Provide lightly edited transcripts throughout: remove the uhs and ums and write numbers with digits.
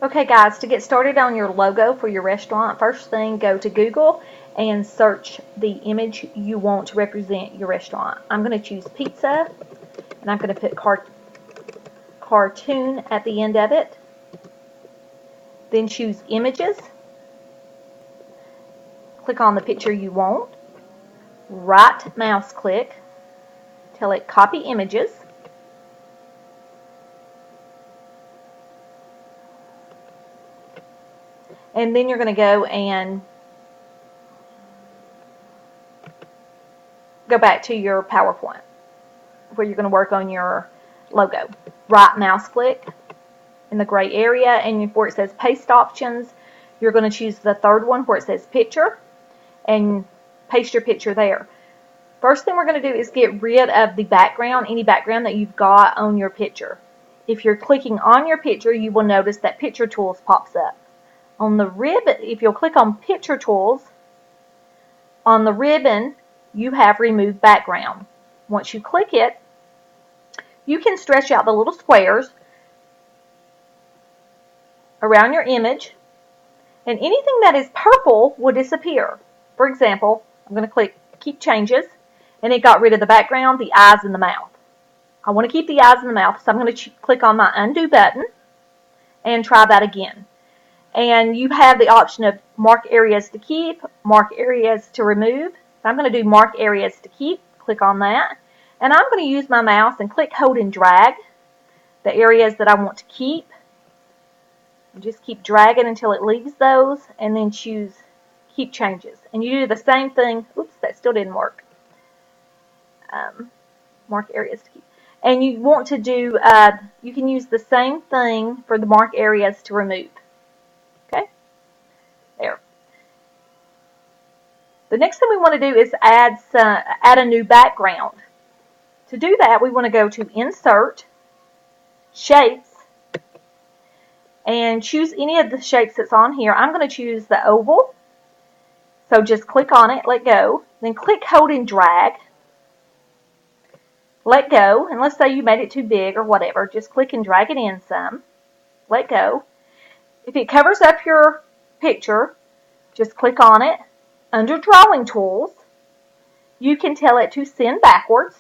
Okay guys, to get started on your logo for your restaurant, first thing go to Google and search the image you want to represent your restaurant. I'm going to choose pizza and I'm going to put cartoon at the end of it. Then choose images. Click on the picture you want. Right mouse click. Tell it copy images. And then you're going to go and go back to your PowerPoint where you're going to work on your logo. Right mouse click in the gray area, and where it says paste options, you're going to choose the third one where it says picture and paste your picture there. First thing we're going to do is get rid of the background, any background that you've got on your picture. If you're clicking on your picture, you will notice that Picture Tools pops up. On the ribbon, if you'll click on Picture Tools, on the ribbon, you have Remove Background. Once you click it, you can stretch out the little squares around your image, and anything that is purple will disappear. For example, I'm going to click Keep Changes, and it got rid of the background, the eyes, and the mouth. I want to keep the eyes and the mouth, so I'm going to click on my Undo button and try that again. And you have the option of mark areas to keep, mark areas to remove. So I'm going to do mark areas to keep. Click on that. And I'm going to use my mouse and click, hold, and drag the areas that I want to keep. And just keep dragging until it leaves those, and then choose Keep Changes. And you do the same thing. Oops, that still didn't work. Mark areas to keep. And you want to do, you can use the same thing for the mark areas to remove. Okay, there. The next thing we want to do is add a new background. To do that, we want to go to Insert, Shapes, and choose any of the shapes that's on here. I'm going to choose the oval. So just click on it, let go, then click, hold, and drag. Let go, and let's say you made it too big or whatever. Just click and drag it in some. Let go. If it covers up your picture, just click on it. Under Drawing Tools, you can tell it to send backwards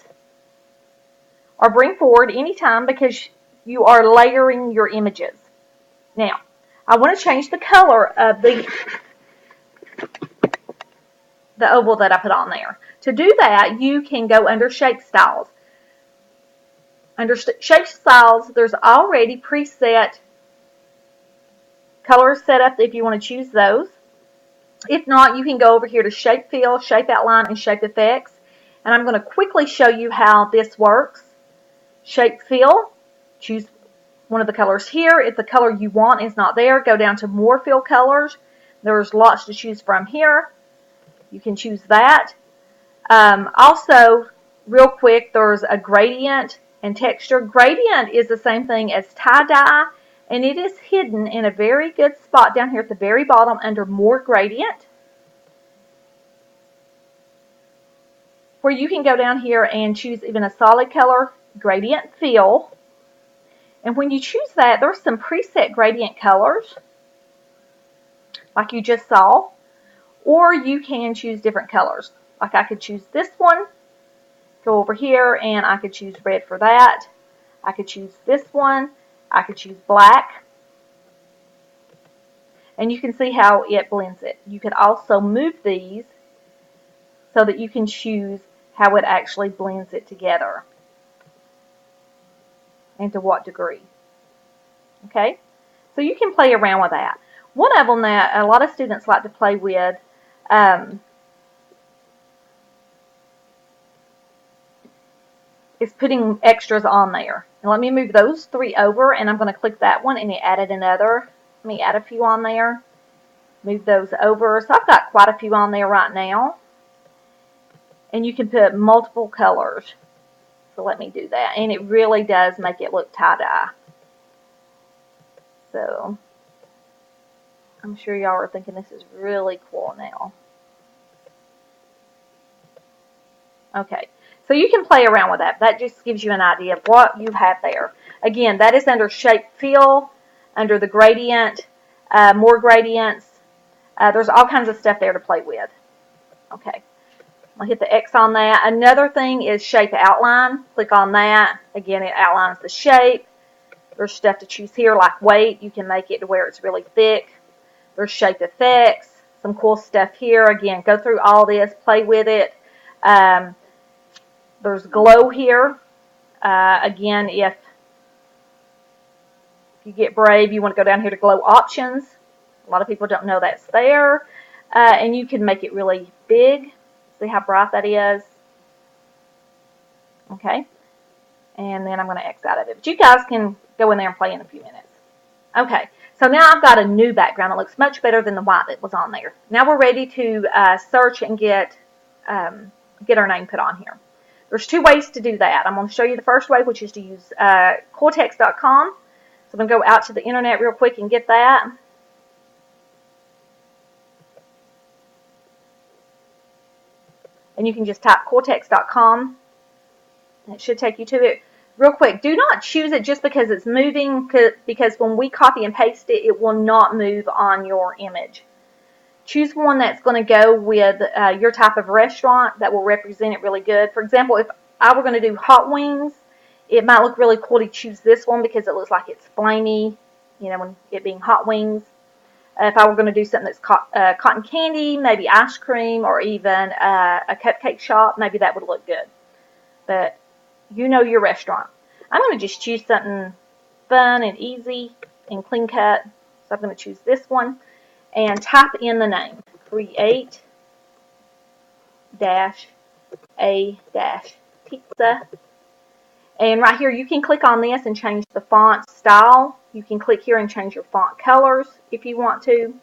or bring forward anytime because you are layering your images. Now, I want to change the color of the oval that I put on there. To do that, you can go under Shape Styles. Under Shape Styles, there's already preset colors set up if you want to choose those. If not, you can go over here to Shape Fill, Shape Outline, and Shape Effects. And I'm going to quickly show you how this works. Shape Fill, choose one of the colors here. If the color you want is not there, go down to More Fill Colors. There's lots to choose from here. You can choose that. Also, real quick, there's a gradient and texture. Gradient is the same thing as tie-dye, and it is hidden in a very good spot down here at the very bottom under More Gradient, where you can go down here and choose even a solid color, Gradient Fill. And when you choose that, there's some preset gradient colors, like you just saw, or you can choose different colors. Like I could choose this one, go over here, and I could choose red for that. I could choose this one. I could choose black. And you can see how it blends it. You could also move these so that you can choose how it actually blends it together and to what degree. Okay? So you can play around with that. One of them that a lot of students like to play with is putting extras on there. And let me move those three over, and I'm going to click that one, and it added another. Let me add a few on there. Move those over. So I've got quite a few on there right now. And you can put multiple colors. So let me do that. And it really does make it look tie-dye. So I'm sure y'all are thinking this is really cool now. Okay. So you can play around with that. That just gives you an idea of what you have there. Again, that is under Shape Fill. under the gradient, more gradients. There's all kinds of stuff there to play with. Okay, I'll hit the X on that. Another thing is shape outline. Click on that. Again, it outlines the shape. There's stuff to choose here like weight. You can make it to where it's really thick. There's shape effects. Some cool stuff here. Again, go through all this, play with it. There's glow here. Again, if you get brave, you want to go down here to glow options. A lot of people don't know that's there. And you can make it really big. See how bright that is? Okay. And then I'm going to X out of it. But you guys can go in there and play in a few minutes. Okay. So now I've got a new background. It looks much better than the white that was on there. Now we're ready to search and get our name put on here. There's two ways to do that. I'm going to show you the first way, which is to use cortex.com. So I'm going to go out to the internet real quick and get that. And you can just type cortex.com. And it should take you to it. Real quick, do not choose it just because it's moving, because when we copy and paste it, it will not move on your image. Choose one that's going to go with your type of restaurant that will represent it really good. For example, if I were going to do hot wings, it might look really cool to choose this one because it looks like it's flamey, you know, when it being hot wings. If I were going to do something that's cotton candy, maybe ice cream, or even a cupcake shop, maybe that would look good. But you know your restaurant. I'm going to just choose something fun and easy and clean cut. So I'm going to choose this one and type in the name. Create a pizza. And right here you can click on this and change the font style. You can click here and change your font colors if you want to.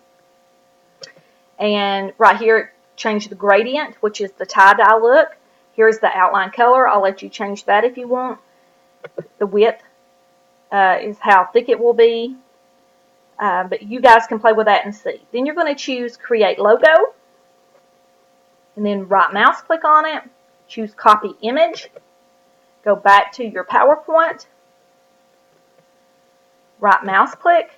And right here change the gradient, which is the tie-dye look. Here's the outline color. I'll let you change that if you want. The width is how thick it will be. But you guys can play with that and see. Then you're going to choose Create Logo. And then right mouse click on it. Choose Copy Image. Go back to your PowerPoint. Right mouse click.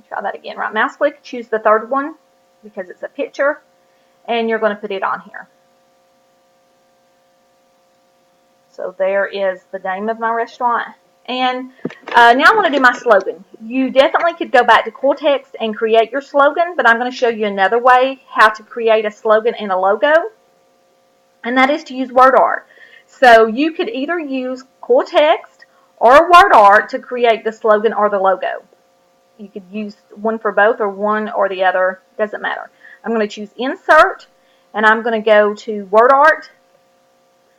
Try that again. Right mouse click. Choose the third one because it's a picture. And you're going to put it on here. So there is the name of my restaurant. And now I want to do my slogan. You definitely could go back to Cortex and create your slogan, but I'm going to show you another way how to create a slogan and a logo. And that is to use word art. So you could either use Cortex or word art to create the slogan or the logo. You could use one for both or one or the other. Doesn't matter. I'm going to choose Insert, and I'm going to go to Word Art.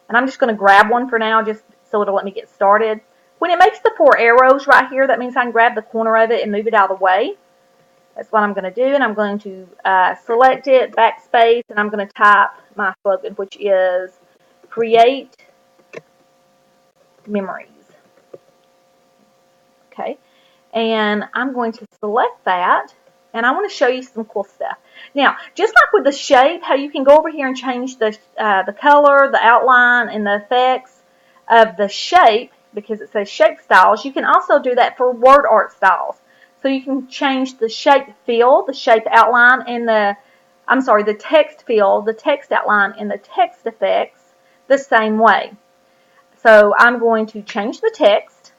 And I'm just going to grab one for now just so it'll let me get started. When it makes the 4 arrows right here, that means I can grab the corner of it and move it out of the way. That's what I'm going to do. And I'm going to select it, backspace, and I'm going to type my slogan, which is Create Memories. Okay. And I'm going to select that. And I want to show you some cool stuff. Now, just like with the shape, how you can go over here and change the color, the outline, and the effects of the shape, because it says shape styles, you can also do that for word art styles. So you can change the shape fill, the shape outline, and the text fill, the text outline, and the text effects the same way. So I'm going to change the text,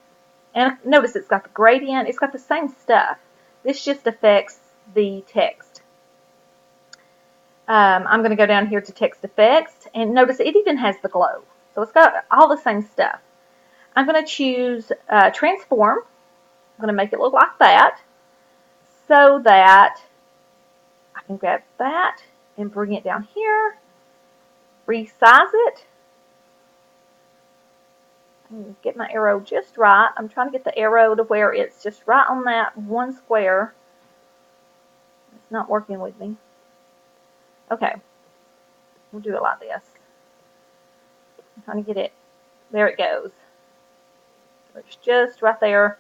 and notice it's got the gradient, it's got the same stuff. This just affects the text. I'm going to go down here to text effects, and notice it even has the glow. So it's got all the same stuff. I'm going to choose transform. I'm going to make it look like that so that I can grab that and bring it down here, resize it, and get my arrow just right. I'm trying to get the arrow to where it's just right on that one square. It's not working with me. Okay, we'll do it like this. I'm trying to get it. There it goes. It's just right there.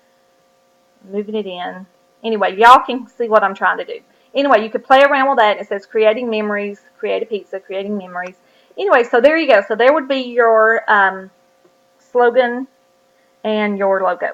Moving it in. Anyway, y'all can see what I'm trying to do. Anyway, you could play around with that. It says creating memories, create a pizza, creating memories. Anyway, so there you go. So there would be your slogan and your logo.